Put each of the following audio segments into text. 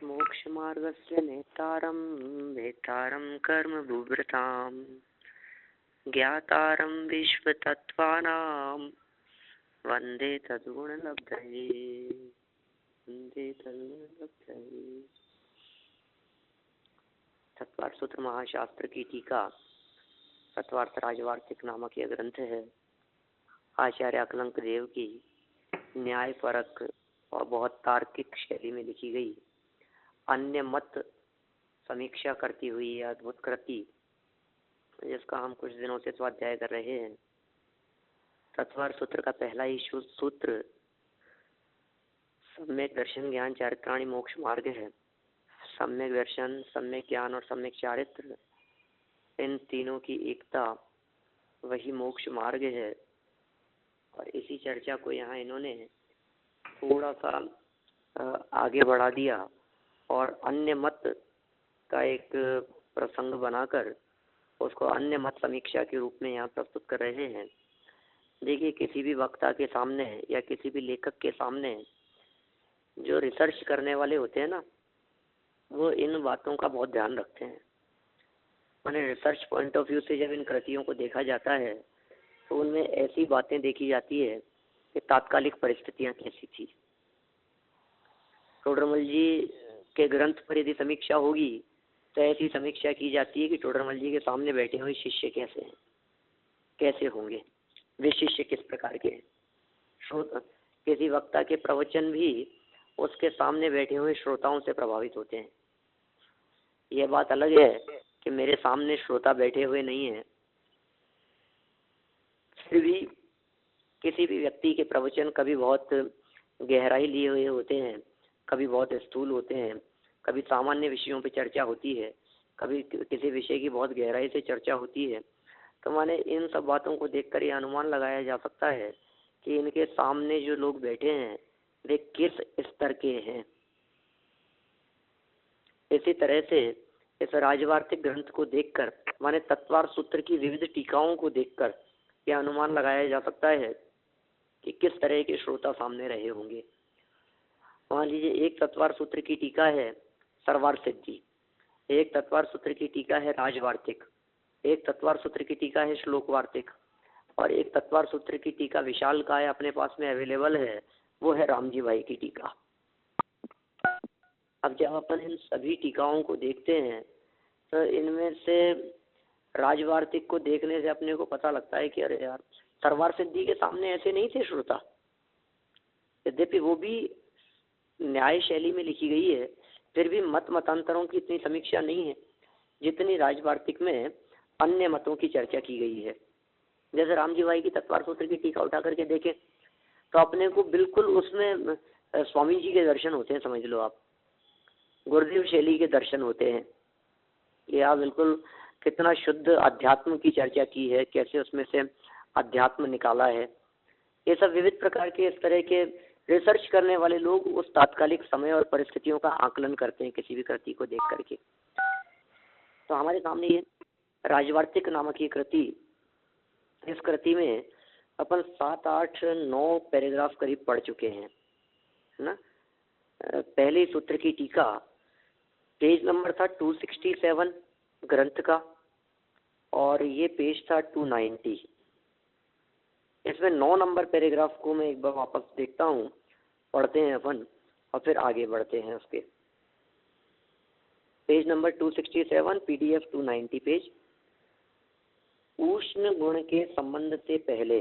मोक्षमार्गस्य नेतारं वेतारं कर्मभूभृतां ज्ञातारं विश्वतत्त्वानां वन्दे तद्गुणलब्धये तत्वार्थ सूत्र महाशास्त्र की टीका तत्वार्थ राजवार्तिक नामक यह ग्रंथ है। आचार्य अकलंक देव की न्यायपरक और बहुत तार्किक शैली में लिखी गई अन्य मत समीक्षा करती हुई यह अद्भुत कृति, जिसका हम कुछ दिनों से स्वाध्याय कर रहे हैं। तत्वार्थ सूत्र का पहला ही सूत्र सम्यक दर्शन ज्ञान चारित्राणि मोक्ष मार्ग है। सम्यक दर्शन, सम्यक ज्ञान और सम्यक चारित्र, इन तीनों की एकता वही मोक्ष मार्ग है। और इसी चर्चा को यहाँ इन्होंने थोड़ा सा आगे बढ़ा दिया और अन्य मत का एक प्रसंग बनाकर उसको अन्य मत समीक्षा के रूप में यहाँ प्रस्तुत कर रहे हैं। देखिए, किसी भी वक्ता के सामने या किसी भी लेखक के सामने जो रिसर्च करने वाले होते हैं ना, वो इन बातों का बहुत ध्यान रखते हैं। मैंने रिसर्च पॉइंट ऑफ व्यू से जब इन कृतियों को देखा जाता है तो उनमें ऐसी बातें देखी जाती है कि तात्कालिक परिस्थितियाँ कैसी थी। टोडरमल जी के ग्रंथ पर यदि समीक्षा होगी तो ऐसी समीक्षा की जाती है कि टोडरमल जी के सामने बैठे हुए शिष्य कैसे हैं, कैसे होंगे, वे शिष्य किस प्रकार के हैं। किसी वक्ता के प्रवचन भी उसके सामने बैठे हुए श्रोताओं से प्रभावित होते हैं। यह बात अलग है कि मेरे सामने श्रोता बैठे हुए नहीं है, फिर भी किसी भी व्यक्ति के प्रवचन कभी बहुत गहराई लिए हुए होते हैं, कभी बहुत स्थूल होते हैं, कभी सामान्य विषयों पर चर्चा होती है, कभी किसी विषय की बहुत गहराई से चर्चा होती है। तो माने इन सब बातों को देखकर यह अनुमान लगाया जा सकता है कि इनके सामने जो लोग बैठे हैं वे किस स्तर के हैं। इसी तरह से इस राजवार्तिक ग्रंथ को देखकर, माने तत्वार्थ सूत्र की विविध टीकाओं को देखकर यह अनुमान लगाया जा सकता है कि किस तरह के श्रोता सामने रहे होंगे। मान लीजिए, एक तत्वार्थ सूत्र की टीका है सर्वार्थ सिद्धि, एक तत्वार्थ सूत्र की टीका है राजवार्तिक, एक तत्वार्थ सूत्र की टीका है श्लोकवार्तिक और एक तत्वार्थ सूत्र की टीका विशाल काय अपने पास में अवेलेबल है, वो है रामजी भाई की टीका। अब जब अपन इन सभी टीकाओं को देखते हैं तो इनमें से राजवार्तिक को देखने से अपने को पता लगता है कि अरे यार, सर्वार्थ सिद्धि के सामने ऐसे नहीं थे श्रोता। यद्यपि वो भी न्याय शैली में लिखी गई है, फिर भी मत मतांतरों की इतनी समीक्षा नहीं है जितनी राजवार्तिक में अन्य मतों की चर्चा की गई है। जैसे रामजी भाई की तत्वार्थ सूत्र की टीका उठा करके देखें तो अपने को बिल्कुल उसमें स्वामी जी के दर्शन होते हैं, समझ लो आप, गुरुदेव शैली के दर्शन होते हैं। या बिल्कुल कितना शुद्ध अध्यात्म की चर्चा की है, कैसे उसमें से अध्यात्म निकाला है। ये सब विविध प्रकार के इस तरह के रिसर्च करने वाले लोग उस तात्कालिक समय और परिस्थितियों का आकलन करते हैं किसी भी कृति को देख करके। तो हमारे सामने ये राजवार्तिक नामक ये कृति, इस कृति में अपन 7, 8, 9 पैराग्राफ करीब पढ़ चुके हैं, है ना। पहले सूत्र की टीका, पेज नंबर था 267 ग्रंथ का और ये पेज था 290। इसमें 9 नंबर पैराग्राफ को मैं एक बार वापस देखता हूँ, पढ़ते हैं अपन और फिर आगे बढ़ते हैं उसके। Page number 267, PDF 290 page. उष्ण गुण के संबंध से पहले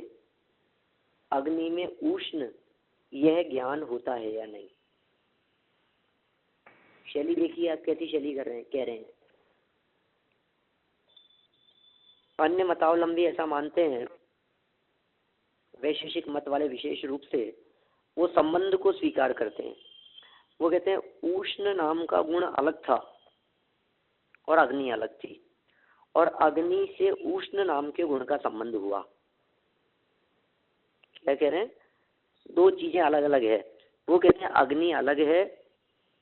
अग्नि में उष्ण यह ज्ञान होता है या नहीं। शैली देखिए आप कैसी शैली कह रहे हैं। अन्य मतावलंबी ऐसा मानते हैं, वैशेषिक मत वाले विशेष रूप से वो संबंध को स्वीकार करते हैं। वो कहते हैं उष्ण नाम का गुण अलग था और अग्नि अलग थी, और अग्नि से उष्ण नाम के गुण का संबंध हुआ। क्या कह रहे हैं, दो चीजें अलग अलग है। वो कहते हैं अग्नि अलग है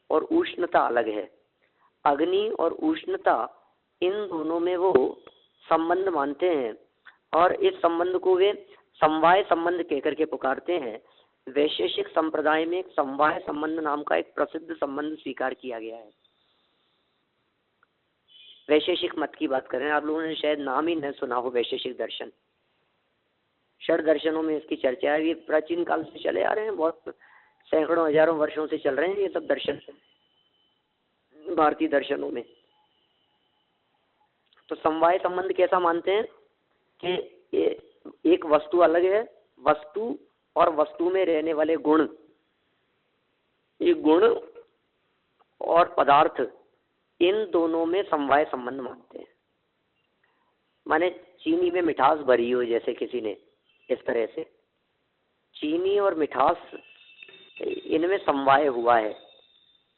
और उष्णता अलग है। अग्नि और उष्णता, इन दोनों में वो संबंध मानते हैं और इस संबंध को वे समवाय संबंध कहकर के पुकारते हैं। वैशेषिक संप्रदाय में एक समवाय संबंध नाम का एक प्रसिद्ध संबंध स्वीकार किया गया है। वैशेषिक मत की बात करें, आप लोगों ने शायद नाम ही न सुना हो, वैशेषिक दर्शन। षड दर्शनों में इसकी चर्चा है। ये प्राचीन काल से चले आ रहे हैं, बहुत सैकड़ों हजारों वर्षों से चल रहे हैं ये सब दर्शन भारतीय दर्शनों में। तो समवाय संबंध कैसा मानते हैं कि एक वस्तु अलग है, वस्तु और वस्तु में रहने वाले गुण, ये गुण और पदार्थ, इन दोनों में समवाय संबंध मानते हैं। माने चीनी में मिठास भरी हो जैसे किसी ने, इस तरह से चीनी और मिठास इनमें समवाय हुआ है।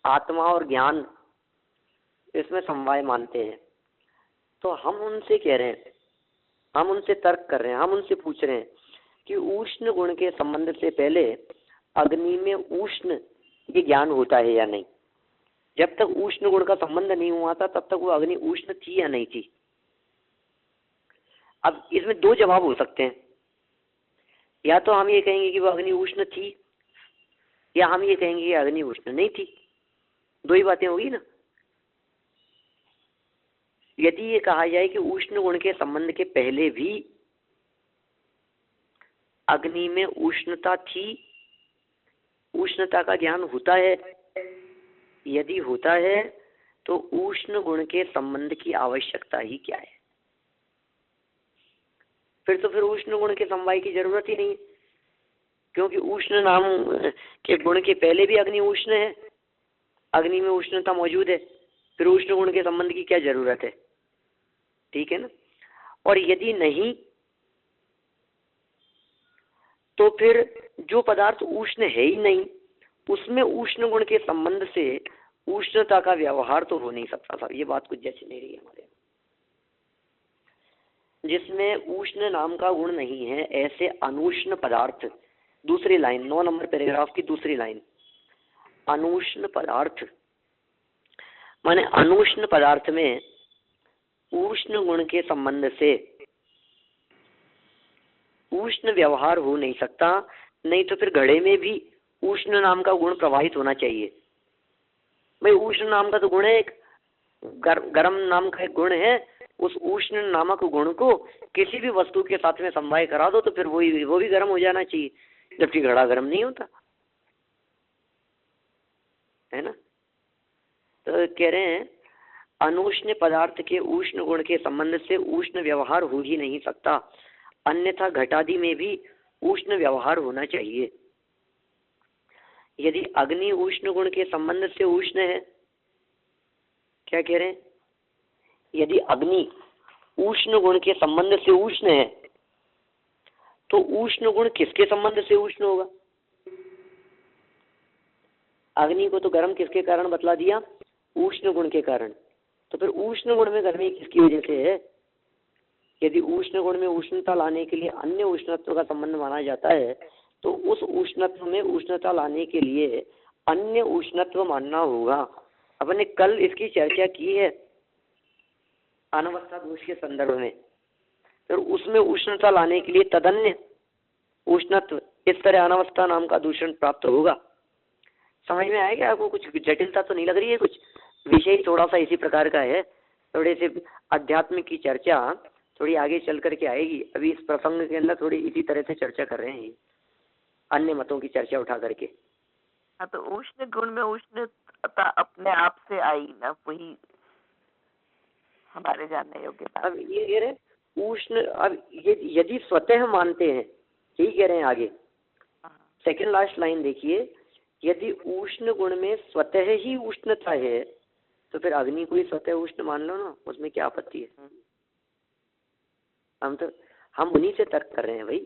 आत्मा और ज्ञान, इसमें समवाय मानते हैं। तो हम उनसे कह रहे हैं, हम उनसे तर्क कर रहे हैं, हम उनसे पूछ रहे हैं कि उष्ण गुण के संबंध से पहले अग्नि में उष्ण ये ज्ञान होता है या नहीं। जब तक उष्ण गुण का संबंध नहीं हुआ था तब तक वो अग्नि उष्ण थी या नहीं थी। अब इसमें दो जवाब हो सकते हैं, या तो हम ये कहेंगे कि वो अग्नि उष्ण थी, या हम ये कहेंगे कि अग्नि उष्ण नहीं थी। दो ही बातें होगी ना। यदि ये कहा जाए कि उष्ण गुण के संबंध के पहले भी अग्नि में उष्णता थी, उष्णता का ज्ञान होता है, यदि होता है तो उष्ण गुण के संबंध की आवश्यकता ही क्या है। फिर तो उष्ण गुण के समवाय की जरूरत ही नहीं है, क्योंकि उष्ण नाम के गुण के पहले भी अग्नि उष्ण है, अग्नि में उष्णता मौजूद है, फिर उष्ण गुण के संबंध की क्या जरूरत है। ठीक है ना। और यदि नहीं तो फिर जो पदार्थ उष्ण है ही नहीं, उसमें उष्ण गुण के संबंध से उष्णता का व्यवहार तो हो नहीं सकता था। ये बात कुछ जैसी नहीं रही हमारे। जिसमें उष्ण नाम का गुण नहीं है, ऐसे अनुष्ण पदार्थ, दूसरी लाइन 9 नंबर पैराग्राफ की दूसरी लाइन, अनुष्ण पदार्थ माने अनुष्ण पदार्थ में उष्ण गुण के संबंध से उष्ण व्यवहार हो नहीं सकता। नहीं तो फिर घड़े में भी उष्ण नाम का गुण प्रवाहित होना चाहिए। भाई उष्ण नाम का तो गुण है, एक गर्म नाम का एक गुण है, उस उष्ण नामक गुण को किसी भी वस्तु के साथ में समवाय करा दो तो फिर वो भी गर्म हो जाना चाहिए, जबकि घड़ा गर्म नहीं होता है ना। तो कह रहे हैं अनुष्ण पदार्थ के उष्ण गुण के संबंध से उष्ण व्यवहार हो ही नहीं सकता, अन्यथा घटादि में भी उष्ण व्यवहार होना चाहिए। यदि अग्नि उष्ण गुण के संबंध से उष्ण है, क्या कह रहे हैं, यदि अग्नि उष्ण गुण के संबंध से उष्ण है तो उष्ण गुण किसके संबंध से उष्ण होगा। अग्नि को तो गर्म किसके कारण बतला दिया, उष्ण गुण के कारण। तो फिर उष्ण गुण में गर्मी किसकी वजह से है। यदि उष्ण गुण में उष्णता लाने के लिए अन्य उष्णत्व का संबंध माना जाता है तो उस उष्णत्व में उष्णता लाने के लिए अन्य उष्णत्व मानना होगा। अपने कल इसकी चर्चा की है अनवस्था दोष के संदर्भ में। फिर उसमें उष्णता लाने के लिए तदन्य उष्णत्व, इस तरह अनवस्था नाम का दूषण प्राप्त होगा। समझ में आएगा आपको, कुछ जटिलता तो नहीं लग रही है। कुछ विषय थोड़ा सा इसी प्रकार का है, थोड़े से अध्यात्म की चर्चा थोड़ी आगे चल करके आएगी। अभी इस प्रसंग के अंदर थोड़ी इसी तरह से चर्चा कर रहे हैं, अन्य मतों की चर्चा उठा करके। हाँ, तो उष्ण गुण में उष्णता अपने आप से आई ना, वही हमारे जानने योग्य बात। अब ये कह रहे उष्ण, अब ये यदि स्वतः मानते हैं, यही कह रहे हैं आगे सेकंड लास्ट लाइन देखिए, यदि उष्ण गुण में स्वतः ही उष्णता है तो फिर अग्नि को ही स्वतः उष्ण मान लो ना, उसमें क्या आपत्ति है। हम उन्हीं से तर्क कर रहे हैं भाई।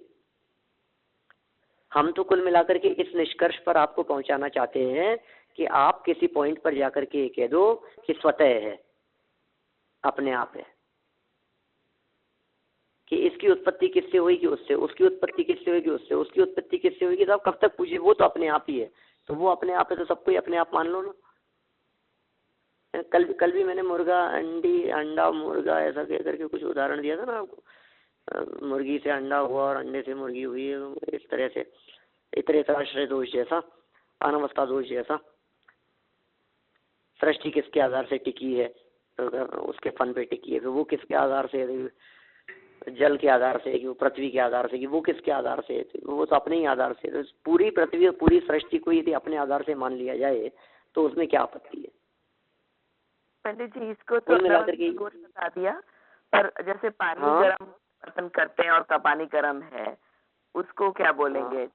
हम तो कुल मिलाकर के इस निष्कर्ष पर आपको पहुंचाना चाहते हैं कि आप किसी पॉइंट पर जाकर के कह दो कि स्वतः है, अपने आप है, कि इसकी उत्पत्ति किससे हुई कि उससे, उसकी उत्पत्ति किससे हुई कि उससे, उसकी उत्पत्ति किससे हुई कि, तो आप कब तक पूछे, वो तो अपने आप ही है। तो वो अपने आप है तो सबको ही अपने आप मान लो ना। कल भी मैंने मुर्गा अंडी, अंडा मुर्गा ऐसा कह करके कुछ उदाहरण दिया था ना आपको। मुर्गी से अंडा हुआ और अंडे से मुर्गी हुई, इस तरह से इतरेतराश्रय दोष जैसा, अनवस्था दोष जैसा। सृष्टि किसके आधार से टिकी है, तो उसके फन पे टिकी है, फिर वो किसके आधार से, जल के आधार से, कि वो पृथ्वी के आधार से, कि वो किसके आधार से, वो तो अपने ही आधार से। तो पूरी पृथ्वी और पूरी सृष्टि को यदि अपने आधार से मान लिया जाए तो उसमें क्या आपत्ति है? पंडित जी इसको तो मिलाकर के बता दिया, पर जैसे पानी गर्म बर्तन करते हैं और का पानी गर्म है, उसको क्या बोलेंगे?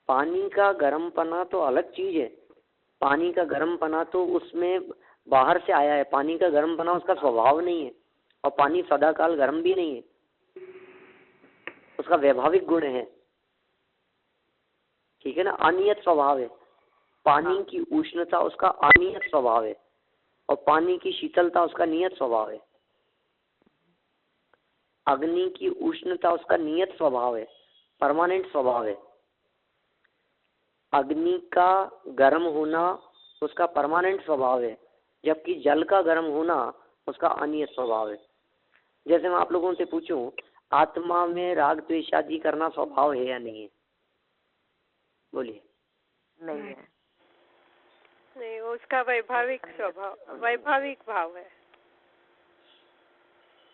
पानी का गर्म पना तो अलग चीज है। पानी का गर्म पना तो उसमें बाहर से आया है, पानी का गर्म पना उसका स्वभाव नहीं है, और पानी सदाकाल गर्म भी नहीं है, उसका वैभाविक गुण है, ठीक है ना, अनियत स्वभाव है। पानी की उष्णता उसका अनियत स्वभाव है, और पानी की शीतलता उसका नियत स्वभाव है। अग्नि की उष्णता उसका नियत स्वभाव है, परमानेंट स्वभाव है। अग्नि का गर्म होना उसका परमानेंट स्वभाव है, जबकि जल का गर्म होना उसका अनियत स्वभाव है। जैसे मैं आप लोगों से पूछूं, आत्मा में राग द्वेष आदि करना स्वभाव है या नहीं है? बोलिए। नहीं है। नहीं, उसका वैभाविक स्वभाव, वैभाविक भाव है।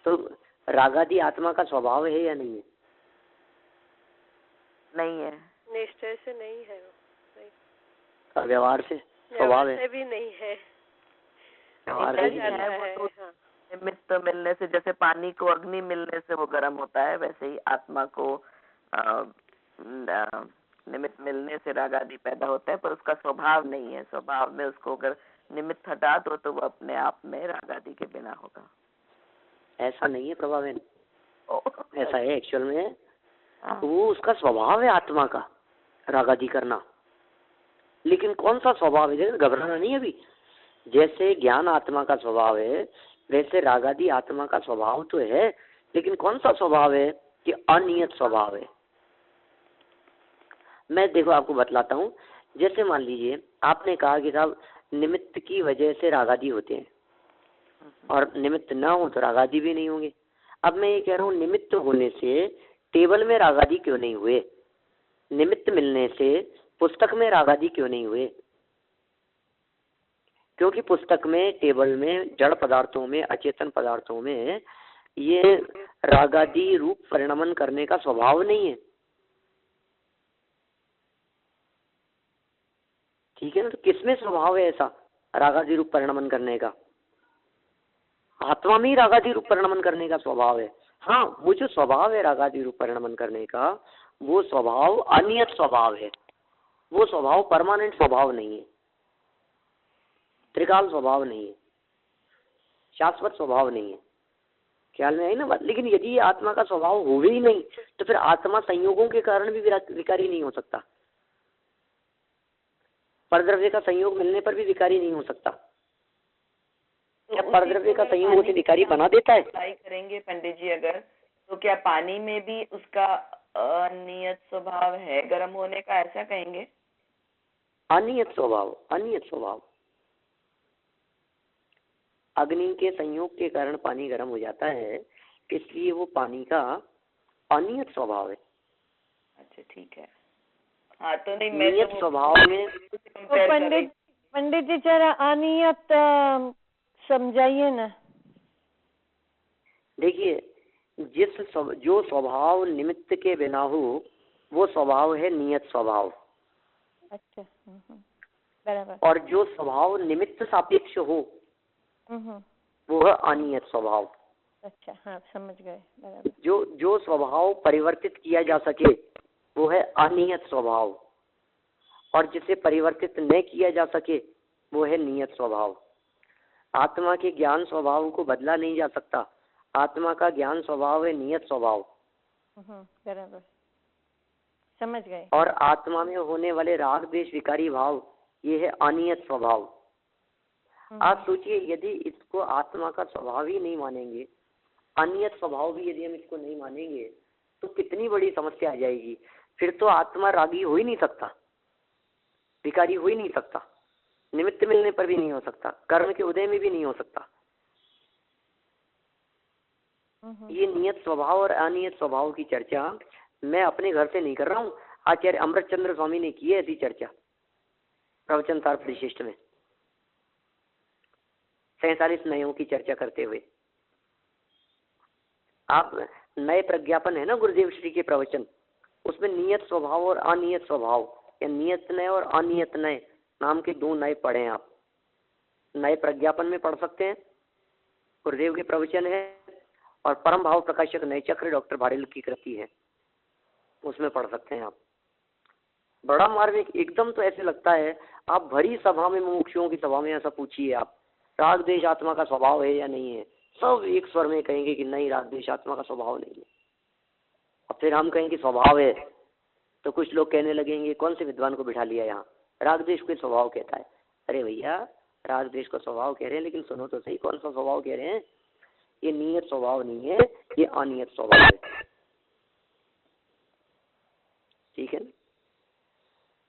तो रागादि आत्मा का स्वभाव है या नहीं है? नहीं है। निश्चय से नहीं है वो, और व्यवहार से स्वभाव है? भी नहीं है। व्यवहार नहीं है, वो तो निमित्त मिलने से, जैसे पानी को अग्नि मिलने से वो गर्म होता है, वैसे ही आत्मा को निमित्त मिलने से राग आदि पैदा होता है, पर उसका स्वभाव नहीं है। स्वभाव में उसको अगर निमित्त हटा दो तो वो अपने आप में राग आदि के बिना होगा। ऐसा नहीं है प्रभावेन, ऐसा है एक्चुअल में। वो उसका स्वभाव है आत्मा का राग आदि करना, लेकिन कौन सा स्वभाव है? जैसे घबराना नहीं अभी। जैसे ज्ञान आत्मा का स्वभाव है, वैसे राग आदि आत्मा का स्वभाव तो है, लेकिन कौन सा स्वभाव है? कि अनियत स्वभाव है। मैं देखो आपको बतलाता हूँ। जैसे मान लीजिए आपने कहा कि साहब निमित्त की वजह से राग आदि होते हैं, और निमित्त ना हो तो राग आदि भी नहीं होंगे। अब मैं ये कह रहा हूँ, निमित्त होने से टेबल में राग आदि क्यों नहीं हुए? निमित्त मिलने से पुस्तक में राग आदि क्यों नहीं हुए? क्योंकि पुस्तक में, टेबल में, जड़ पदार्थों में, अचेतन पदार्थों में ये राग आदि रूप परिणमन करने का स्वभाव नहीं है, ठीक है ना। तो किसमें स्वभाव है ऐसा राग आदि रूप परिणमन करने का? आत्मा में ही राग आदि रूप परिणमन करने का स्वभाव है। हाँ, वो जो स्वभाव है राग आदि रूप परिणमन करने का, वो स्वभाव अनियत स्वभाव है। वो स्वभाव परमानेंट स्वभाव नहीं है, त्रिकाल स्वभाव नहीं है, शाश्वत स्वभाव नहीं है। ख्याल में आई ना बात? लेकिन यदि ये आत्मा का स्वभाव हो ही नहीं तो फिर आत्मा संयोगों के कारण भी विकारी नहीं हो सकता। परद्रव्य का संयोग मिलने पर भी विकारी नहीं हो सकता। क्या परद्रव्य का संयोग उसे विकारी बना देता है? करेंगे पंडित जी अगर, तो क्या पानी में भी उसका अनियत स्वभाव है गर्म होने का, ऐसा कहेंगे? अनियत स्वभाव, अनियत स्वभाव। अग्नि के संयोग के कारण पानी गर्म हो जाता है, इसलिए वो पानी का अनियत स्वभाव है। अच्छा ठीक है। हाँ तो नहीं, नियत स्वभाव में पंडित जी जरा अनियत समझाइए ना। देखिए, जो स्वभाव निमित्त के बिना हो वो स्वभाव है नियत स्वभाव। अच्छा, बराबर। और जो स्वभाव निमित्त सापेक्ष हो वो है अनियत स्वभाव। अच्छा, हाँ समझ गए, बराबर। जो स्वभाव परिवर्तित किया जा सके वो है अनियत स्वभाव, और जिसे परिवर्तित न किया जा सके वो है नियत स्वभाव। आत्मा के ज्ञान स्वभाव को बदला नहीं जा सकता। आत्मा का ज्ञान स्वभाव है नियत स्वभाव। बराबर, समझ गए। और आत्मा में होने वाले राग द्वेष विकारी भाव ये है अनियत स्वभाव। आप सोचिए, यदि इसको आत्मा का स्वभाव ही नहीं मानेंगे, अनियत स्वभाव भी यदि हम इसको नहीं मानेंगे, तो कितनी बड़ी समस्या आ जाएगी। फिर तो आत्मा रागी हो ही नहीं सकता, विकारी हो ही नहीं सकता, निमित्त मिलने पर भी नहीं हो सकता, कर्म के उदय में भी नहीं हो सकता। ये नियत स्वभाव और अनियत स्वभाव की चर्चा मैं अपने घर से नहीं कर रहा हूँ, आचार्य अमृतचंद्र स्वामी ने की है ऐसी चर्चा प्रवचन सार परिशिष्ट में 47 नयों की चर्चा करते हुए। आप नए प्रज्ञापन है ना गुरुदेव श्री के प्रवचन, उसमें नियत स्वभाव और अनियत स्वभाव या नियत नय और अनियत नय नाम के 2 नए पढ़े आप। नए प्रज्ञापन में पढ़ सकते हैं, गुरुदेव के प्रवचन है, और परम भाव प्रकाशक नए चक्र डॉक्टर भाड़ेल की कृति है, उसमें पढ़ सकते हैं आप। बड़ा मार्मिक, एकदम तो ऐसे लगता है आप भरी सभा में, मुमुक्षुओं की सभा में ऐसा पूछिए आप राग द्वेष आत्मा का स्वभाव है या नहीं है, सब एक स्वर में कहेंगे कि नहीं, राग द्वेष आत्मा का स्वभाव नहीं है। और फिर हम कहेंगे स्वभाव है, तो कुछ लोग कहने लगेंगे कौन से विद्वान को बिठा लिया यहाँ, राग द्वेष को स्वभाव कहता है। अरे भैया, राग द्वेष को स्वभाव कह रहे हैं, लेकिन सुनो तो सही, कौन सा स्वभाव कह रहे हैं? ये नियत स्वभाव नहीं है, ये अनियत स्वभाव है। ठीक है ना?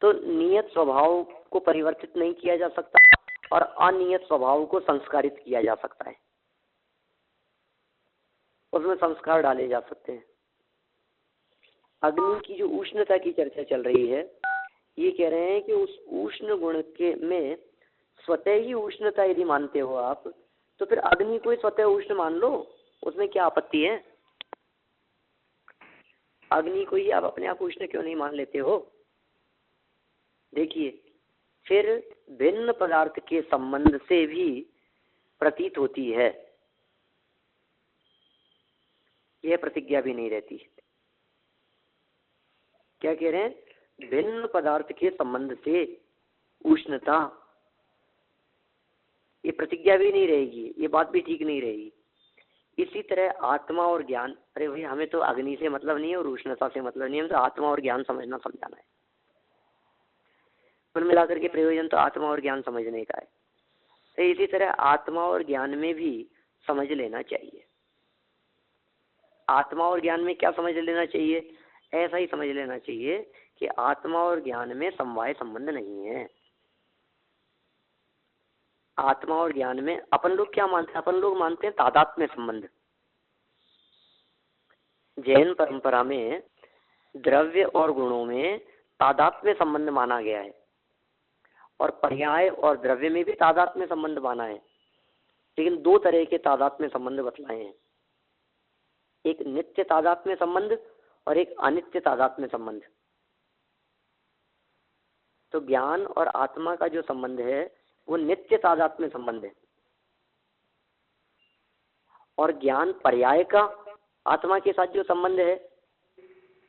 तो नियत स्वभाव को परिवर्तित नहीं किया जा सकता और अनियत स्वभाव को संस्कारित किया जा सकता है, उसमें संस्कार डाले जा सकते हैं। अग्नि की जो उष्णता की चर्चा चल रही है, ये कह रहे हैं कि उस उष्ण गुण के में स्वतः ही उष्णता यदि मानते हो आप, तो फिर अग्नि को ही स्वतः उष्ण मान लो, उसमें क्या आपत्ति है? अग्नि को ही आप अपने आप उष्ण क्यों नहीं मान लेते हो? देखिए, फिर भिन्न पदार्थ के संबंध से भी प्रतीत होती है, यह प्रतिज्ञा भी नहीं रहती। क्या कह रहे हैं? भिन्न पदार्थ के संबंध से उष्णता, ये प्रतिज्ञा भी नहीं रहेगी, ये बात भी ठीक नहीं रहेगी। इसी तरह आत्मा और ज्ञान, अरे भाई हमें तो अग्नि से मतलब नहीं है और उष्णता से मतलब नहीं है, हमें तो आत्मा और ज्ञान समझना समझाना है। कुल मिलाकर के प्रयोजन तो आत्मा और ज्ञान समझने का है। तो इसी तरह आत्मा और ज्ञान में भी समझ लेना चाहिए। आत्मा और ज्ञान में क्या समझ लेना चाहिए? ऐसा ही समझ लेना चाहिए कि आत्मा और ज्ञान में समवाय संबंध नहीं है। आत्मा और ज्ञान में अपन लोग क्या मानते हैं? अपन लोग मानते हैं तादात्म्य संबंध। जैन परंपरा में द्रव्य और गुणों में तादात्म्य संबंध माना गया है, और पर्याय और द्रव्य में भी तादात्म्य संबंध माना है, लेकिन 2 तरह के तादात्म्य संबंध बतलाए हैं, एक नित्य तादात्म्य संबंध और एक अनित्य तादात्म्य संबंध। तो ज्ञान और आत्मा का जो संबंध है वो नित्य तादात्म्य संबंध है, और ज्ञान पर्याय का आत्मा के साथ जो संबंध है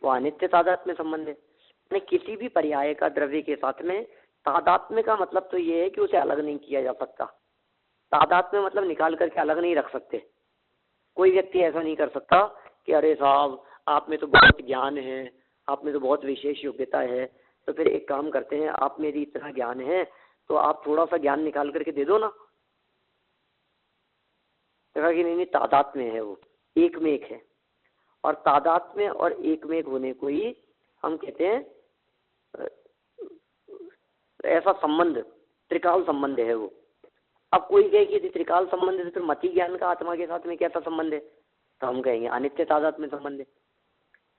वो अनित्य तादात्म्य संबंध है। किसी भी पर्याय का द्रव्य के साथ में तादात्म्य का मतलब तो ये है कि उसे अलग नहीं किया जा सकता। तादात्म्य मतलब निकाल करके अलग नहीं रख सकते। कोई व्यक्ति ऐसा नहीं कर सकता कि अरे साहब आप में तो बहुत ज्ञान है, आप में तो बहुत विशेष योग्यता है, तो फिर एक काम करते हैं, आप में यदि इतना ज्ञान है तो आप थोड़ा सा ज्ञान निकाल करके दे दो ना। देखा कि नहीं, तादात्म्य है, वो एक में एक है, और तादात्म्य और एक में एक होने को ही हम कहते हैं ऐसा संबंध, त्रिकाल संबंध है वो। अब कोई कहे कि त्रिकाल संबंध है, फिर मति ज्ञान का आत्मा के साथ में कैसा संबंध है? तो हम कहेंगे अनित्य तादात्म्य संबंध है।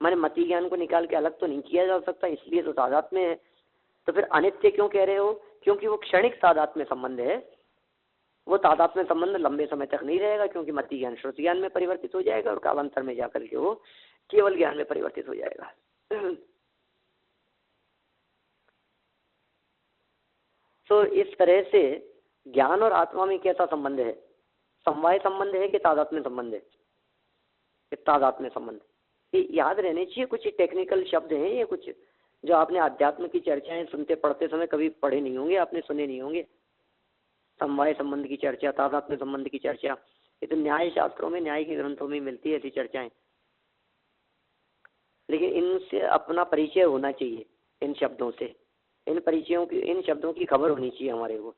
माने मति ज्ञान को निकाल के अलग तो नहीं किया जा सकता, इसलिए तो तादात्म्य है। तो फिर अनित्य क्यों कह रहे हो? क्योंकि वो क्षणिक तादात्म्य संबंध है, वो तादात्म्य संबंध लंबे समय तक नहीं रहेगा, क्योंकि मति ज्ञान श्रुति ज्ञान में परिवर्तित हो जाएगा और कालांतर में जाकर के वो केवल ज्ञान में परिवर्तित हो जाएगा। तो इस तरह से ज्ञान और आत्मा में कैसा संबंध है? समवाय संबंध है कि तादात्म्य संबंध है? तादात्म्य संबंध। ये याद रहने चाहिए। कुछ टेक्निकल शब्द हैं, ये कुछ जो आपने अध्यात्म की चर्चाएं सुनते पढ़ते समय कभी पढ़े नहीं होंगे, आपने सुने नहीं होंगे। समवाय संबंध की चर्चा, तादात्म्य संबंध की चर्चा, ये तो न्याय शास्त्रों में, न्याय के ग्रंथों में मिलती है ऐसी चर्चाएं। लेकिन इनसे अपना परिचय होना चाहिए, इन शब्दों से, इन परिचयों की, इन शब्दों की खबर होनी चाहिए हमारे को।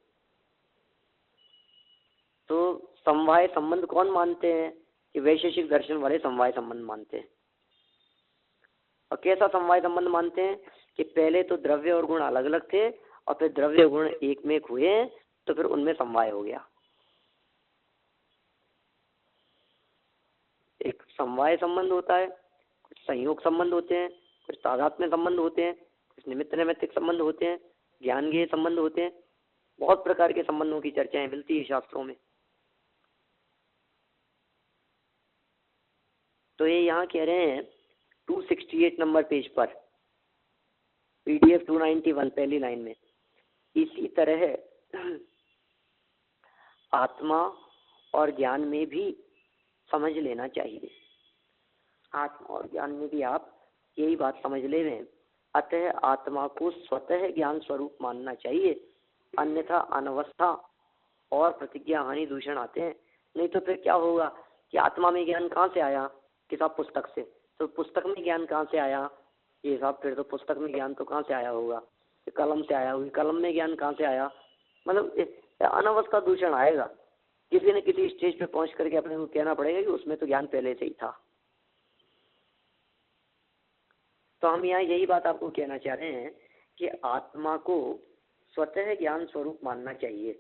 तो समवाय संबंध कौन मानते हैं? कि वैशेषिक दर्शन वाले समवाय संबंध मानते हैं। और कैसा समवाय संबंध मानते हैं? कि पहले तो द्रव्य और गुण अलग अलग थे, और फिर द्रव्य गुण एक में एक हुए, तो फिर उनमें समवाय हो गया। एक समवाय संबंध होता है, संयोग संबंध होते हैं, कुछ तादात्म्य संबंध होते हैं, कुछ निमित्त नैमित्तिक संबंध होते हैं, ज्ञान के संबंध होते हैं। बहुत प्रकार के संबंधों की चर्चाएं मिलती है शास्त्रों में। तो ये यहाँ कह रहे हैं 268 नंबर पेज पर, PDF 291 पहली लाइन में, इसी तरह आत्मा और ज्ञान में भी समझ लेना चाहिए। आत्मा और ज्ञान में भी आप यही बात समझ ले रहे हैं। अतः आत्मा को स्वतः ज्ञान स्वरूप मानना चाहिए, अन्यथा अनवस्था और प्रतिज्ञा हानि दूषण आते हैं। नहीं तो फिर क्या होगा कि आत्मा में ज्ञान कहाँ से आया कि साहब पुस्तक से, तो पुस्तक में ज्ञान कहाँ से आया ये साहब, फिर तो पुस्तक में ज्ञान तो कहाँ से आया होगा, कलम से आया होगी, कलम में ज्ञान कहाँ से आया, मतलब अनवस्था दूषण आएगा। किसी न किसी स्टेज पे पहुंच करके अपने को कहना पड़ेगा कि उसमें तो ज्ञान पहले से ही था। तो हम यहाँ यही बात आपको कहना चाह रहे हैं कि आत्मा को स्वतः ज्ञान स्वरूप मानना चाहिए।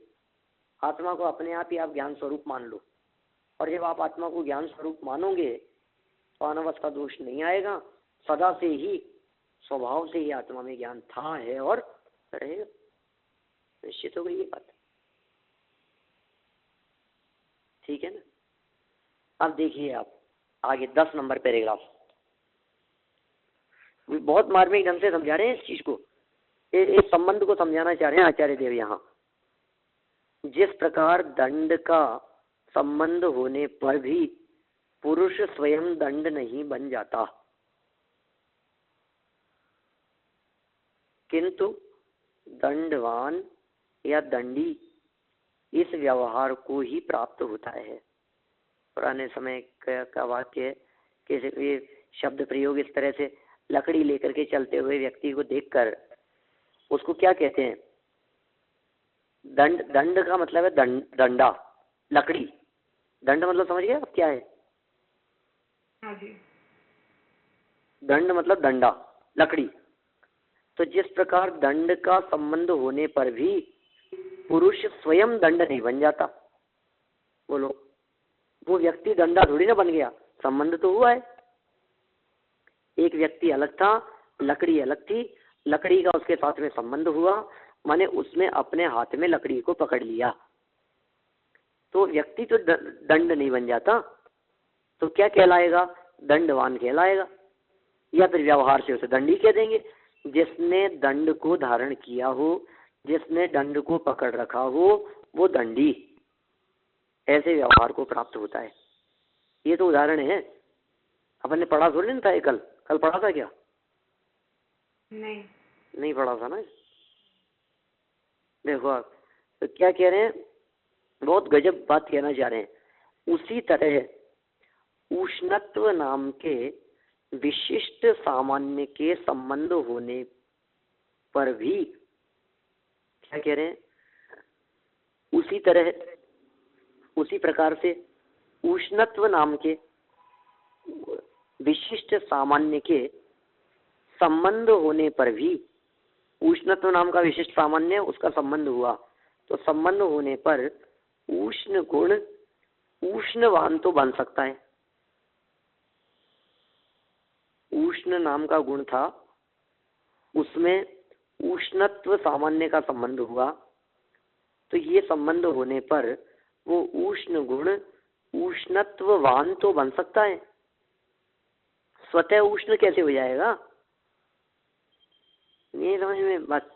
आत्मा को अपने आप ही आप ज्ञान स्वरूप मान लो, और जब आप आत्मा को ज्ञान स्वरूप मानोगे तो अनवस्था दोष नहीं आएगा। सदा से ही स्वभाव से ही आत्मा में ज्ञान था, है और रहेगा। निश्चित हो गई ये बात, ठीक है ना। अब देखिए आप आगे 10 नंबर पैराग्राफ, बहुत मार्मिक ढंग से समझा रहे हैं इस चीज को, इस संबंध को समझाना चाह रहे हैं आचार्य देव यहाँ। जिस प्रकार दंड का संबंध होने पर भी पुरुष स्वयं दंड नहीं बन जाता, किंतु दंडवान या दंडी इस व्यवहार को ही प्राप्त होता है। पुराने समय का वाक्य के शब्द प्रयोग इस तरह से, लकड़ी लेकर के चलते हुए व्यक्ति को देखकर उसको क्या कहते हैं, दंड। दंड का मतलब है दंडा, लकड़ी। दंड मतलब समझ गए आप क्या है? हाँ जी। दंड मतलब डंडा, लकड़ी। तो जिस प्रकार दंड का संबंध होने पर भी पुरुष स्वयं दंड नहीं बन जाता, बोलो वो व्यक्ति दंडा थोड़ी ना बन गया, संबंध तो हुआ है। एक व्यक्ति अलग था, लकड़ी अलग थी, लकड़ी का उसके साथ में संबंध हुआ, माने उसने अपने हाथ में लकड़ी को पकड़ लिया, तो व्यक्ति तो दंड नहीं बन जाता। तो क्या कहलाएगा? दंडवान कहलाएगा, या फिर व्यवहार से उसे दंडी कह देंगे। जिसने दंड को धारण किया हो, जिसने दंड को पकड़ रखा हो, वो दंडी, ऐसे व्यवहार को प्राप्त होता है। ये तो उदाहरण है, अपन ने पढ़ा थोड़ी ना था ये, कल पढ़ा था क्या? नहीं पढ़ा था ना। देखो आप तो क्या कह रहे हैं, बहुत गजब बात कहना चाह रहे हैं। उसी तरह उष्णत्व नाम के विशिष्ट सामान्य के संबंध होने पर भी, क्या कह रहे हैं, उसी तरह, उसी प्रकार से उष्णत्व नाम के विशिष्ट सामान्य के संबंध होने पर भी, उष्णत्व नाम का विशिष्ट सामान्य उसका संबंध हुआ, तो संबंध होने पर उष्ण गुण उष्णवान तो बन सकता है। उष्ण नाम का गुण था, उसमें उष्णत्व सामान्य का संबंध हुआ, तो ये संबंध होने पर वो उष्ण गुण उष्णत्ववान तो बन सकता है। स्वतः उष्ण कैसे हो जाएगा, ये समझ में बात।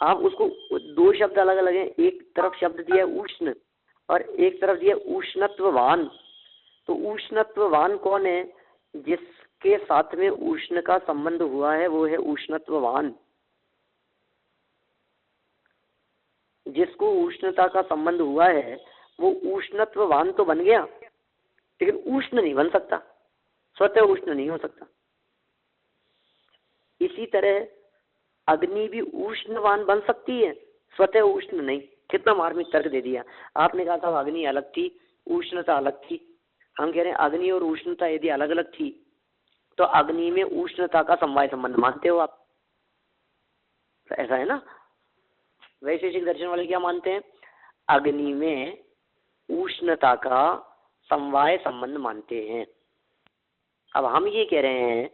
आप उसको दो शब्द अलग अलग हैं, एक तरफ शब्द दिया उष्ण और एक तरफ दिया उष्णत्ववान। तो उष्णत्ववान कौन है? जिसके साथ में उष्ण का संबंध हुआ है वो है उष्णत्ववान। जिसको उष्णता का संबंध हुआ है वो उष्णत्ववान तो बन गया, लेकिन उष्ण नहीं बन सकता, स्वतः उष्ण नहीं हो सकता। इसी तरह अग्नि भी उष्णवान बन सकती है, स्वतः उष्ण नहीं। कितना मार्मिक तर्क दे दिया आपने। कहा था अग्नि अलग थी, उष्णता अलग थी। हम कह रहे हैं अग्नि और उष्णता यदि अलग अलग थी तो अग्नि में उष्णता का समवाय संबंध मानते हो आप, तो ऐसा है ना। वैशेषिक दर्शन वाले क्या मानते हैं? अग्नि में उष्णता का समवाय संबंध मानते हैं। अब हम ये कह रहे हैं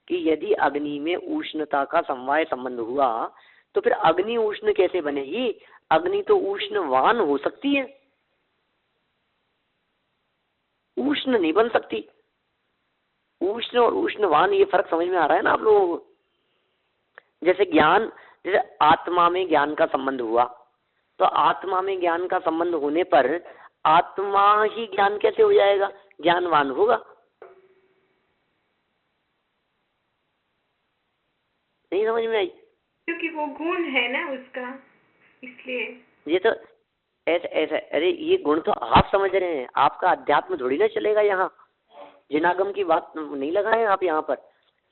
कि यदि अग्नि में उष्णता का समवाय संबंध हुआ तो फिर अग्नि उष्ण कैसे बनेगी? अग्नि तो उष्णवान हो सकती है, उष्ण नहीं बन सकती। उष्ण और उष्णवान ये फर्क समझ में आ रहा है ना आप लोगों को? जैसे ज्ञान, जैसे आत्मा में ज्ञान का संबंध हुआ तो आत्मा में ज्ञान का संबंध होने पर आत्मा ही ज्ञान कैसे हो जाएगा? ज्ञानवान होगा। नहीं समझ में आई? क्योंकि वो गुण है ना उसका, इसलिए। ये तो ऐसा ऐसा, अरे ये गुण तो आप समझ रहे हैं, आपका अध्यात्म थोड़ी ना चलेगा यहाँ। जिनागम की बात नहीं लगाए आप यहाँ पर।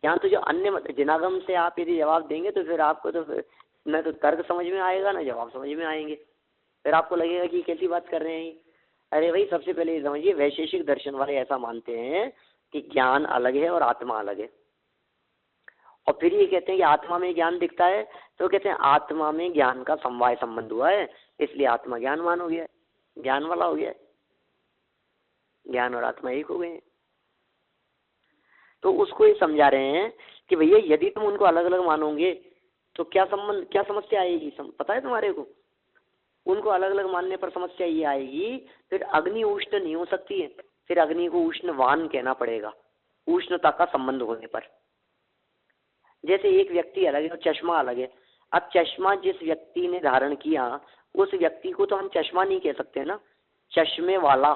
यहाँ तो जो अन्य जिनागम से आप यदि जवाब देंगे तो फिर आपको तो फिर न तो तर्क समझ में आएगा ना जवाब समझ में आएंगे। फिर आपको लगेगा कि कैसी बात कर रहे हैं। अरे भाई सबसे पहले ये समझिए, वैशेषिक दर्शन वाले ऐसा मानते हैं कि ज्ञान अलग है और आत्मा अलग है, और फिर ये कहते हैं कि आत्मा में ज्ञान दिखता है तो कहते हैं आत्मा में ज्ञान का समवाय संबंध हुआ है इसलिए आत्मा ज्ञानवान हो गया है, ज्ञान वाला हो गया है, ज्ञान और आत्मा एक हो गए हैं। तो उसको ये समझा रहे हैं कि भैया यदि तुम उनको अलग अलग मानोगे तो क्या संबंध, क्या समस्या आएगी? पता है तुम्हारे को? उनको अलग अलग मानने पर समस्या ये आएगी फिर अग्नि उष्ण नहीं हो सकती है, फिर अग्नि को उष्णवान कहना पड़ेगा उष्णता का संबंध होने पर। जैसे एक व्यक्ति अलग है और चश्मा अलग है। अब चश्मा जिस व्यक्ति ने धारण किया उस व्यक्ति को तो हम चश्मा नहीं कह सकते ना, चश्मे वाला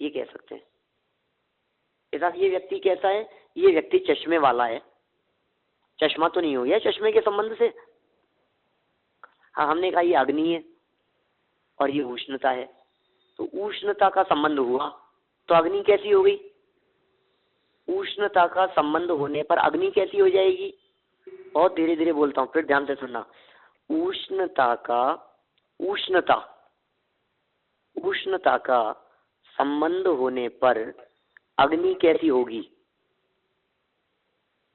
ये कह सकते हैं। ऐसा ये व्यक्ति कैसा है? ये व्यक्ति चश्मे वाला है, चश्मा तो नहीं हो गया चश्मे के संबंध से। हाँ हमने कहा ये अग्नि है और ये उष्णता है, तो उष्णता का संबंध हुआ तो अग्नि कैसी हो गई? उष्णता का संबंध होने पर अग्नि कैसी हो जाएगी? बहुत धीरे धीरे बोलता हूँ फिर ध्यान से सुनना। उष्णता का संबंध होने पर अग्नि कैसी होगी?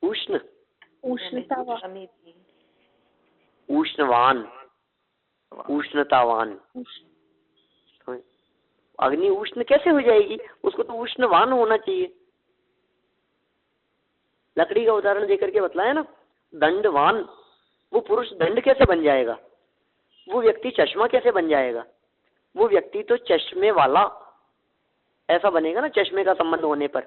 उष्णवान, उष्णतावान। अग्नि उष्ण कैसे हो जाएगी? उसको तो उष्णवान होना चाहिए। लकड़ी का उदाहरण देकर के बतलाया ना, दंडवान, वो पुरुष दंड कैसे बन जाएगा? वो व्यक्ति चश्मा कैसे बन जाएगा? वो व्यक्ति तो चश्मे वाला ऐसा बनेगा ना चश्मे का संबंध होने पर।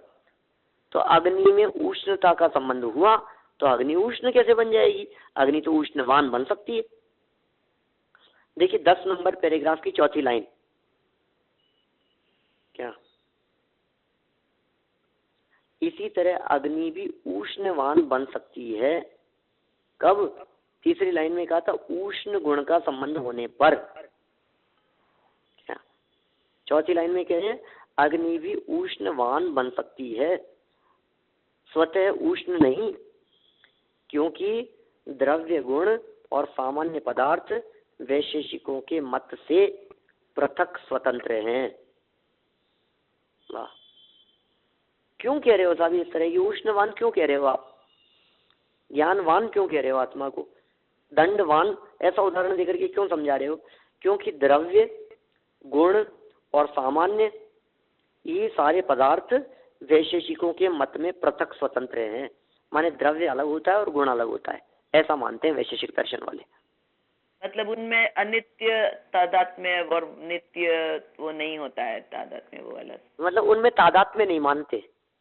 तो अग्नि में उष्णता का संबंध हुआ तो अग्नि उष्ण कैसे बन जाएगी? अग्नि तो उष्णवान बन सकती है। देखिए 10 नंबर पैराग्राफ की चौथी लाइन, क्या इसी तरह अग्नि भी उष्णवान बन सकती है। कब? तीसरी लाइन में कहा था उष्ण गुण का संबंध होने पर। क्या चौथी लाइन में कह रहे हैं अग्नि भी उष्णवान बन सकती है, स्वतः उष्ण नहीं, क्योंकि द्रव्य गुण और सामान्य पदार्थ वैशेषिकों के मत से पृथक स्वतंत्र हैं। वाह, क्यों कह रहे हो साहब इस तरह की? उष्णवान क्यों कह रहे हो आप? ज्ञानवान क्यों कह रहे हो आत्मा को? दंडवान ऐसा उदाहरण देकर के क्यों समझा रहे हो? क्योंकि द्रव्य गुण और सामान्य ये सारे पदार्थ वैशेषिकों के मत में पृथक स्वतंत्र हैं। माने द्रव्य अलग होता है और गुण अलग होता है, ऐसा मानते हैं वैशेषिक दर्शन वाले। मतलब उनमें अनित्य तादात्म्य और नित्य वो नहीं होता है, तादात्म्य वो अलग, मतलब उनमें तादात्म्य नहीं मानते।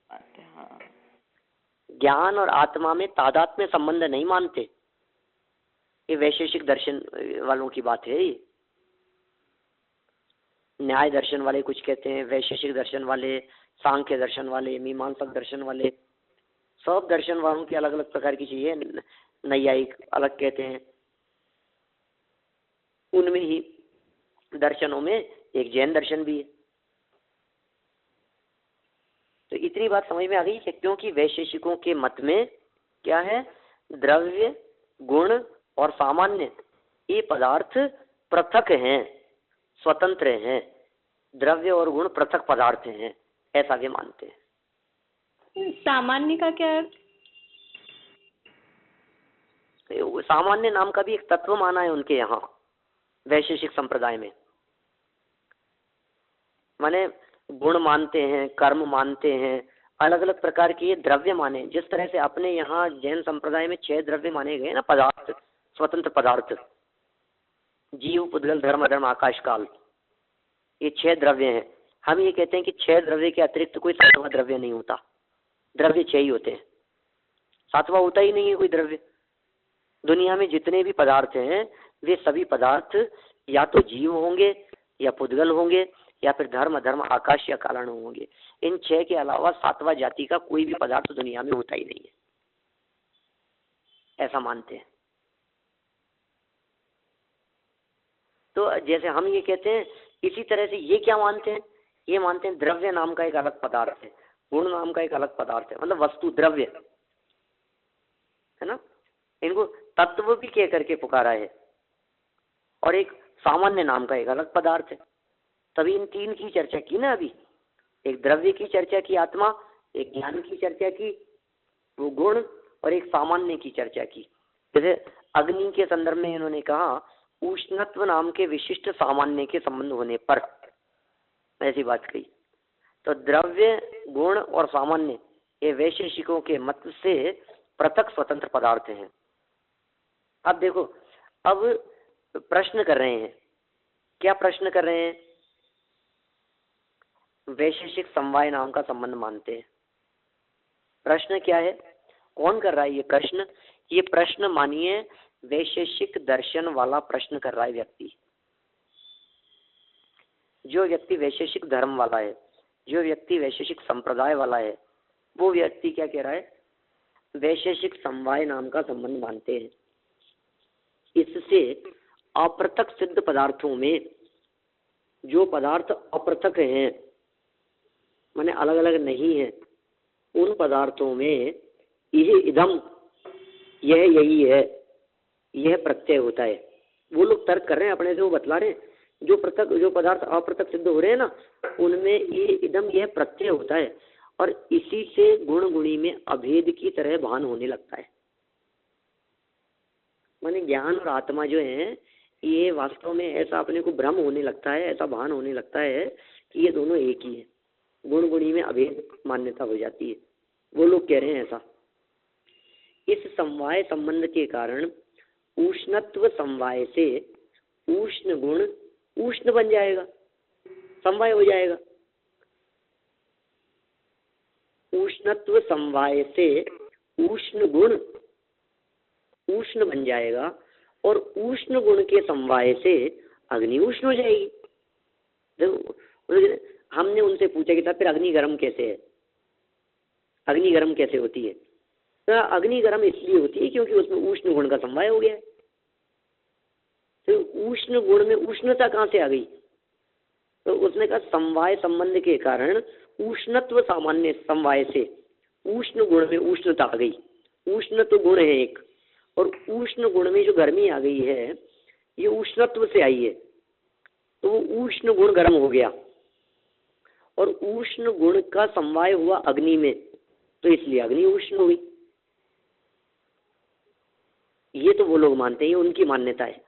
हाँ, ज्ञान और आत्मा में तादात्म्य संबंध नहीं मानते। ये वैशेषिक दर्शन वालों की बात है। ये न्याय दर्शन वाले कुछ कहते हैं, वैशेषिक दर्शन वाले, सांख्य दर्शन वाले, मीमांसक दर्शन वाले, सब दर्शन वालों की अलग अलग प्रकार की चीजें। नैयायिक अलग कहते हैं। उनमें ही दर्शनों में एक जैन दर्शन भी है। तो इतनी बात समझ में आ गई कि क्योंकि वैशेषिकों के मत में क्या है? द्रव्य गुण और सामान्य ये पदार्थ पृथक हैं, स्वतंत्र हैं। द्रव्य और गुण पृथक पदार्थ हैं, ऐसा वे मानते हैं। सामान्य का क्या अर्थ? सामान्य नाम का भी एक तत्व माना है उनके यहाँ वैशेषिक संप्रदाय में। माने गुण मानते हैं, कर्म मानते हैं, अलग अलग प्रकार के ये द्रव्य माने। जिस तरह से अपने यहाँ जैन संप्रदाय में 6 द्रव्य माने गए ना, पदार्थ, स्वतंत्र पदार्थ, जीव, पुद्गल, धर्म, अधर्म, आकाश, काल, ये 6 द्रव्य हैं। हम ये कहते हैं कि 6 द्रव्य के अतिरिक्त कोई 7वां द्रव्य नहीं होता, द्रव्य 6 ही होते हैं, 7वां होता ही नहीं है कोई द्रव्य। दुनिया में जितने भी पदार्थ हैं वे सभी पदार्थ या तो जीव होंगे या पुद्गल होंगे या फिर धर्म, अधर्म, आकाश या कालाणु होंगे। इन 6 के अलावा 7वां जाति का कोई भी पदार्थ दुनिया में होता ही नहीं है, ऐसा मानते हैं। तो जैसे हम ये कहते हैं, इसी तरह से ये क्या मानते हैं, ये मानते हैं द्रव्य नाम का एक अलग पदार्थ है, गुण नाम का एक अलग पदार्थ है, मतलब वस्तु द्रव्य है ना। इनको तत्व भी कह करके पुकारा है, और एक सामान्य नाम का एक अलग पदार्थ है। तभी इन 3 की चर्चा की ना अभी, एक द्रव्य की चर्चा की आत्मा, एक ज्ञान की चर्चा की वो गुण, और एक सामान्य की चर्चा की। जैसे अग्नि के संदर्भ में इन्होंने कहा उष्णत्व नाम के विशिष्ट सामान्य के संबंध होने पर, ऐसी बात कही। तो द्रव्य, गुण और सामान्य ये वैशेषिकों के मत से पृथक स्वतंत्र पदार्थ हैं। अब देखो, अब प्रश्न कर रहे हैं, क्या प्रश्न कर रहे हैं, वैशेषिक समवाय नाम का संबंध मानते हैं। प्रश्न क्या है, कौन कर रहा है ये प्रश्न, ये प्रश्न मानिए वैशेषिक दर्शन वाला प्रश्न कर रहा है व्यक्ति। जो व्यक्ति वैशेषिक धर्म वाला है, जो व्यक्ति वैशेषिक संप्रदाय वाला है, वो व्यक्ति क्या कह रहा है, वैशेषिक समवाय नाम का संबंध मानते हैं। इससे अपृथक सिद्ध पदार्थों में जो पदार्थ अपृथक हैं, माने अलग अलग नहीं है, उन पदार्थों में यह इदम, यह यही है, यह प्रत्यय होता है। वो लोग तर्क कर रहे हैं अपने से, वो बतला रहे हैं जो पदार्थ अपृथक सिद्ध हो रहे हैं ना, उनमें ये इदम, यह प्रत्यय होता है, और इसी से गुण गुणी में अभेद की तरह भान होने लगता है। माने ज्ञान और आत्मा जो है, ये वास्तव में ऐसा अपने को भ्रम होने लगता है, ऐसा भान होने लगता है कि ये दोनों एक ही है, गुण गुणी में अभेद मान्यता हो जाती है। वो लोग कह रहे हैं ऐसा। इस समवाय संबंध के कारण उष्णत्व समवाय से उष्ण गुण उष्ण बन जाएगा, समवाय हो जाएगा। उष्णत्व समवाय से उष्ण गुण उष्ण बन जाएगा, और उष्ण गुण के समवाय से अग्नि उष्ण हो जाएगी। देखो, हमने उनसे पूछा कि था फिर अग्नि गर्म कैसे है, अग्नि गर्म कैसे होती है। तो अग्नि गर्म इसलिए होती है क्योंकि उसमें उष्ण गुण का समवाय हो गया है। तो उष्ण गुण में उष्णता कहाँ से आ गई, तो उसने कहा समवाय संबंध के कारण उष्णत्व सामान्य समवाय से उष्ण गुण में उष्णता आ गई। उष्ण तो गुण है एक, और उष्ण गुण में जो गर्मी आ गई है ये उष्णत्व से आई है, तो वो उष्ण गुण गर्म हो गया, और उष्ण गुण का समवाय हुआ अग्नि में, तो इसलिए अग्नि उष्ण हुई। ये तो वो लोग मानते हैं, ये उनकी मान्यता है।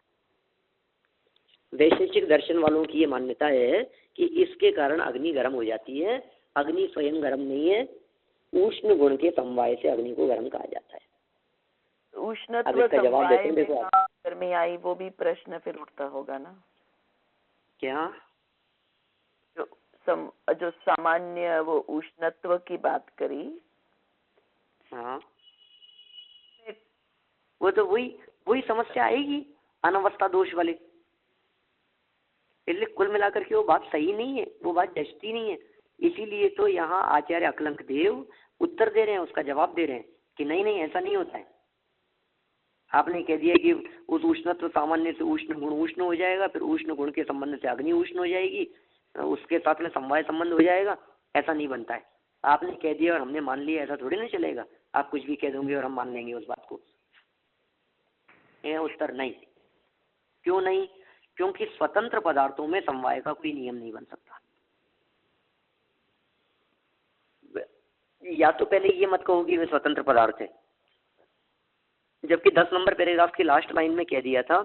वैशेषिक दर्शन वालों की ये मान्यता है कि इसके कारण अग्नि गर्म हो जाती है। अग्नि स्वयं गर्म नहीं है, उष्ण गुण के समवाय से अग्नि को गर्म कहा जाता है। उष्णत्व समवाय में गर्मी आई, वो भी प्रश्न फिर उठता होगा ना, क्या जो सामान्य वो उष्णत्व की बात करी। हाँ, वो तो वही समस्या आएगी, अनवस्था दोष वाली। इसलिए कुल मिलाकर के वो बात सही नहीं है, वो बात जचती नहीं है। इसीलिए तो यहाँ आचार्य अकलंक देव उत्तर दे रहे हैं, उसका जवाब दे रहे हैं कि नहीं नहीं ऐसा नहीं होता है। आपने कह दिया कि उस उष्णत्व सामान्य से उष्ण गुण उष्ण हो जाएगा, फिर उष्ण गुण के संबंध से अग्नि उष्ण हो जाएगी, उसके साथ में समवाय संबंध हो जाएगा। ऐसा नहीं बनता है। आपने कह दिया और हमने मान लिया, ऐसा थोड़ी ना चलेगा। आप कुछ भी कह दोगे और हम मान लेंगे उस बात को। यह उत्तर नहीं। क्यों नहीं? क्योंकि स्वतंत्र पदार्थों में समवाय का कोई नियम नहीं बन सकता। या तो पहले ये मत कहो कि वे स्वतंत्र पदार्थ है, जबकि 10 नंबर पैराग्राफ की लास्ट लाइन में कह दिया था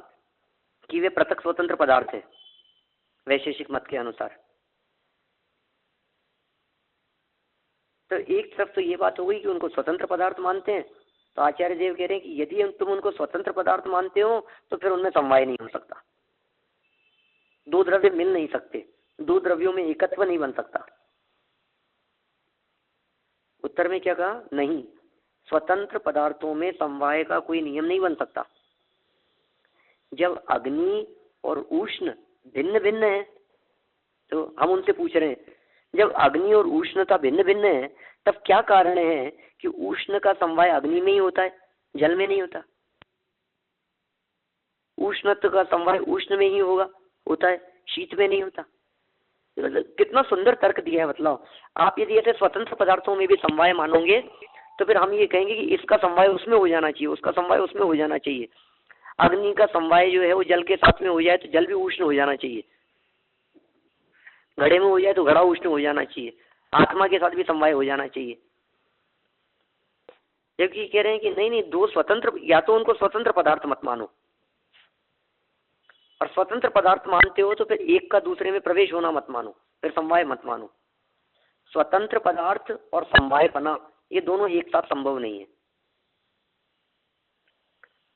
कि वे पृथक स्वतंत्र पदार्थ है वैशेषिक मत के अनुसार। तो एक तरफ तो ये बात हो गई कि उनको स्वतंत्र पदार्थ मानते हैं, तो आचार्य देव कह रहे हैं कि यदि तुम उनको स्वतंत्र पदार्थ मानते हो तो फिर उनमें समवाय नहीं हो सकता, दो द्रव्य मिल नहीं सकते, दो द्रव्यों में एकत्व नहीं बन सकता। उत्तर में क्या कहा? नहीं, स्वतंत्र पदार्थों में समवाय का कोई नियम नहीं बन सकता। जब अग्नि और उष्ण भिन्न भिन्न है, तो हम उनसे पूछ रहे हैं जब अग्नि और उष्णता भिन्न भिन्न है तब क्या कारण है कि उष्ण का समवाय अग्नि में ही होता है, जल में नहीं होता? उष्णत्व का समवाय उष्ण में ही होता है, शीत में नहीं होता। कितना सुंदर तर्क दिया है। मतलब आप यदि ऐसे स्वतंत्र पदार्थों में भी समवाय मानोगे तो फिर हम ये कहेंगे कि इसका समवाय उसमें हो जाना चाहिए, उसका समवाय उसमें हो जाना चाहिए। अग्नि का समवाय जो है वो जल के साथ में हो जाए तो जल भी उष्ण हो जाना चाहिए, घड़े में हो जाए तो घड़ा उष्ण हो जाना चाहिए, आत्मा के साथ भी समवाय हो जाना चाहिए। जबकि कह रहे हैं कि नहीं नहीं, दो स्वतंत्र, या तो उनको स्वतंत्र पदार्थ मत मानो, और स्वतंत्र पदार्थ मानते हो तो फिर एक का दूसरे में प्रवेश होना मत मानो, फिर समवाय मत मानो। स्वतंत्र पदार्थ और समवाय बना ये दोनों एक साथ संभव नहीं है।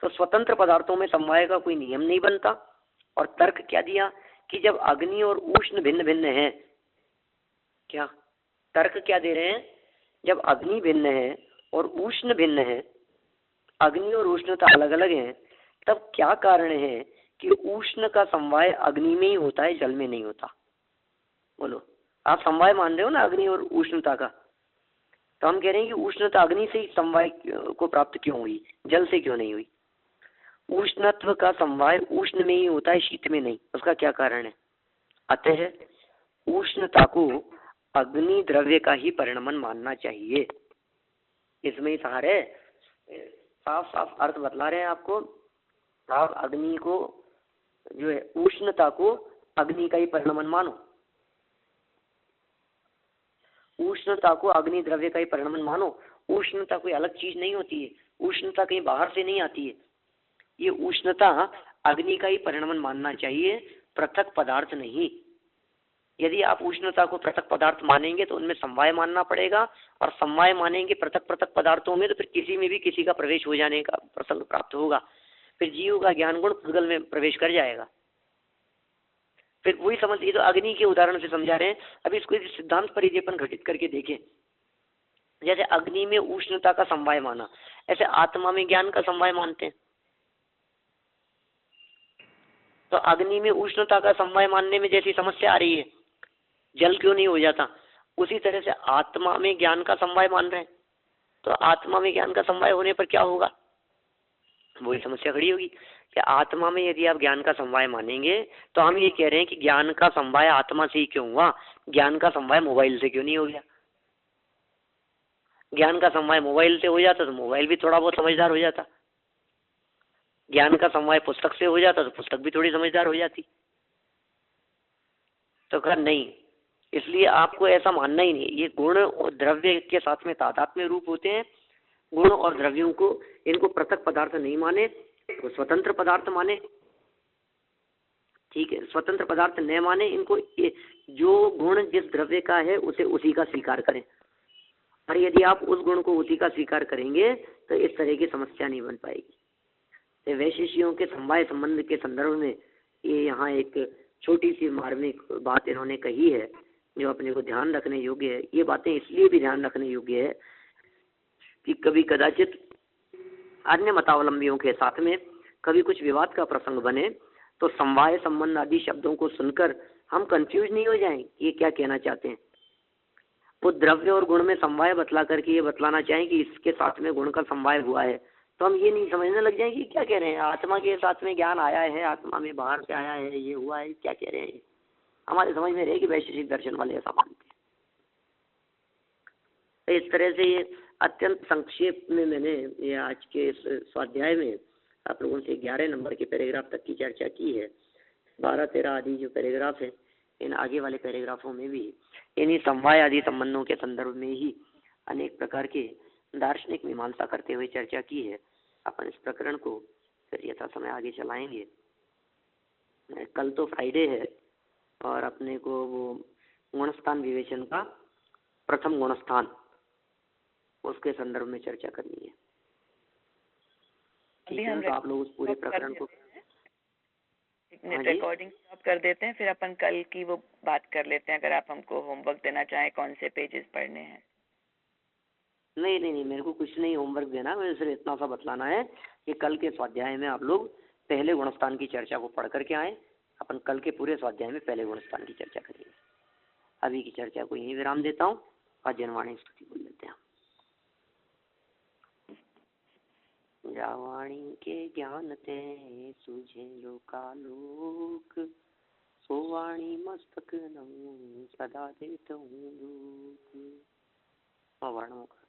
तो स्वतंत्र पदार्थों में समवाय का कोई नियम नहीं बनता। और तर्क क्या दिया कि जब अग्नि और उष्ण भिन्न भिन्न है, क्या तर्क क्या दे रहे हैं? जब अग्नि भिन्न है और उष्ण भिन्न है, अग्नि और उष्णता अलग अलग है, तब क्या कारण है कि उष्ण का समवाय अग्नि में ही होता है, जल में नहीं होता? बोलो, आप समवाय मान रहे हो ना अग्नि और उष्णता का, तो हम कह रहे हैं कि उष्णता अग्नि से ही समवाय को प्राप्त क्यों हुई, जल से क्यों नहीं हुई? उष्णत्व का समवाय उष्ण में ही होता है, शीत में नहीं। उसका क्या कारण है? अतः उष्णता को अग्नि द्रव्य का ही परिणमन मानना चाहिए। इसमें ही सारे साफ साफ अर्थ बतला रहे हैं आपको। आप अग्नि को जो है, उष्णता को अग्नि का ही परिणमन मानो, उष्णता को अग्नि द्रव्य का ही परिणमन मानो। उष्णता कोई अलग चीज नहीं होती है, उष्णता कहीं बाहर से नहीं आती है। ये उष्णता अग्नि का ही परिणमन मानना चाहिए, पृथक पदार्थ नहीं। यदि आप उष्णता को पृथक पदार्थ मानेंगे तो उनमें समवाय मानना पड़ेगा, और समवाय मानेंगे पृथक पृथक पदार्थों में तो फिर किसी में भी किसी का प्रवेश हो जाने का प्रसंग प्राप्त होगा, फिर जीव का ज्ञान गुण पुद्गल में प्रवेश कर जाएगा। फिर वही समझ, ये तो अग्नि के उदाहरण से समझा रहे हैं। अभी इसको सिद्धांत परिदीपन घटित करके देखें। जैसे अग्नि में उष्णता का समवाय माना, ऐसे आत्मा में ज्ञान का समवाय मानते हैं। तो अग्नि में उष्णता का समवाय मानने में जैसी समस्या आ रही है, जल क्यों नहीं हो जाता, उसी तरह से आत्मा में ज्ञान का समवाय मान रहे हैं। तो आत्मा में ज्ञान का समवाय होने पर क्या होगा? वही समस्या खड़ी होगी कि आत्मा में यदि आप ज्ञान का समवाय मानेंगे तो हम ये कह रहे हैं कि ज्ञान का समवाय आत्मा से ही क्यों हुआ, ज्ञान का समवाय मोबाइल से क्यों नहीं हो गया? ज्ञान का समवाय मोबाइल से हो जाता तो मोबाइल भी थोड़ा बहुत समझदार हो जाता, ज्ञान का समवाय पुस्तक से हो जाता तो पुस्तक भी थोड़ी समझदार हो जाती। तो कहा नहीं, इसलिए आपको ऐसा मानना ही नहीं। ये गुण और द्रव्य के साथ में तादात्म्य रूप होते हैं। गुण और द्रव्यों को, इनको पृथक पदार्थ नहीं माने, तो स्वतंत्र पदार्थ माने। ठीक है, स्वतंत्र पदार्थ न माने इनको, जो गुण जिस द्रव्य का है उसे उसी का स्वीकार करें। और यदि आप उस गुण को उसी का स्वीकार करेंगे तो इस तरह की समस्या नहीं बन पाएगी। तो वैशेषियों के समवाय संबंध के संदर्भ में ये यहाँ एक छोटी सी मार्मिक बात इन्होंने कही है जो अपने को ध्यान रखने योग्य है। ये बातें इसलिए भी ध्यान रखने योग्य है कि कभी कदाचित अन्य मतावलंबियों के साथ में कभी कुछ विवाद का प्रसंग बने तो समवाय संबंध आदि शब्दों को सुनकर हम कंफ्यूज नहीं हो जाएं ये क्या कहना चाहते हैं। वो द्रव्य और गुण में समवाय बतला करके ये बतलाना चाहें कि इसके साथ में गुण का समवाय हुआ है, तो हम ये नहीं समझने लग जाएं कि क्या कह रहे हैं, आत्मा के साथ में ज्ञान आया है, आत्मा में बाहर से आया है, ये हुआ है, क्या कह रहे हैं। हमारे समझ में रहेगी वैशेषिक दर्शन वाले ऐसा मानते हैं। तो इस तरह से ये अत्यंत संक्षेप में मैंने ये आज के इस स्वाध्याय में आप लोगों से 11 नंबर के पैराग्राफ तक की चर्चा की है। 12-13 आदि जो पैराग्राफ है, इन आगे वाले पैराग्राफों में भी इन्हीं समवाय आदि संबंधों के संदर्भ में ही अनेक प्रकार के दार्शनिक मीमांसा करते हुए चर्चा की है। अपन इस प्रकरण को फिर यथा समय आगे चलाएंगे। कल तो फ्राइडे है और अपने को वो गुणस्थान विवेचन का प्रथम गुणस्थान उसके संदर्भ में चर्चा करनी है। ठीक अभी है, हम तो आप लोग उस पूरे प्रकरण को एक मिनट रिकॉर्डिंग स्टॉप कर देते हैं, फिर अपन कल की वो बात कर लेते हैं। अगर आप हमको होमवर्क देना चाहें कौन से पेजेस पढ़ने हैं। नहीं नहीं नहीं, मेरे को कुछ नहीं होमवर्क देना, मुझे सिर्फ इतना सा बतलाना है कि कल के स्वाध्याय में आप लोग पहले गुणस्थान की चर्चा को पढ़ करके आए। अपन कल के पूरे स्वाध्याय में पहले गुणस्थान की चर्चा करेंगे। अभी की चर्चा को यहीं विराम देता हूँ और जनवाणी स्तुति बोल लेते हैं। जावाणी के ज्ञान ते सुझे लोकालोक, सोवाणी मस्तक नमो सदा देत हूँ। वर्णों का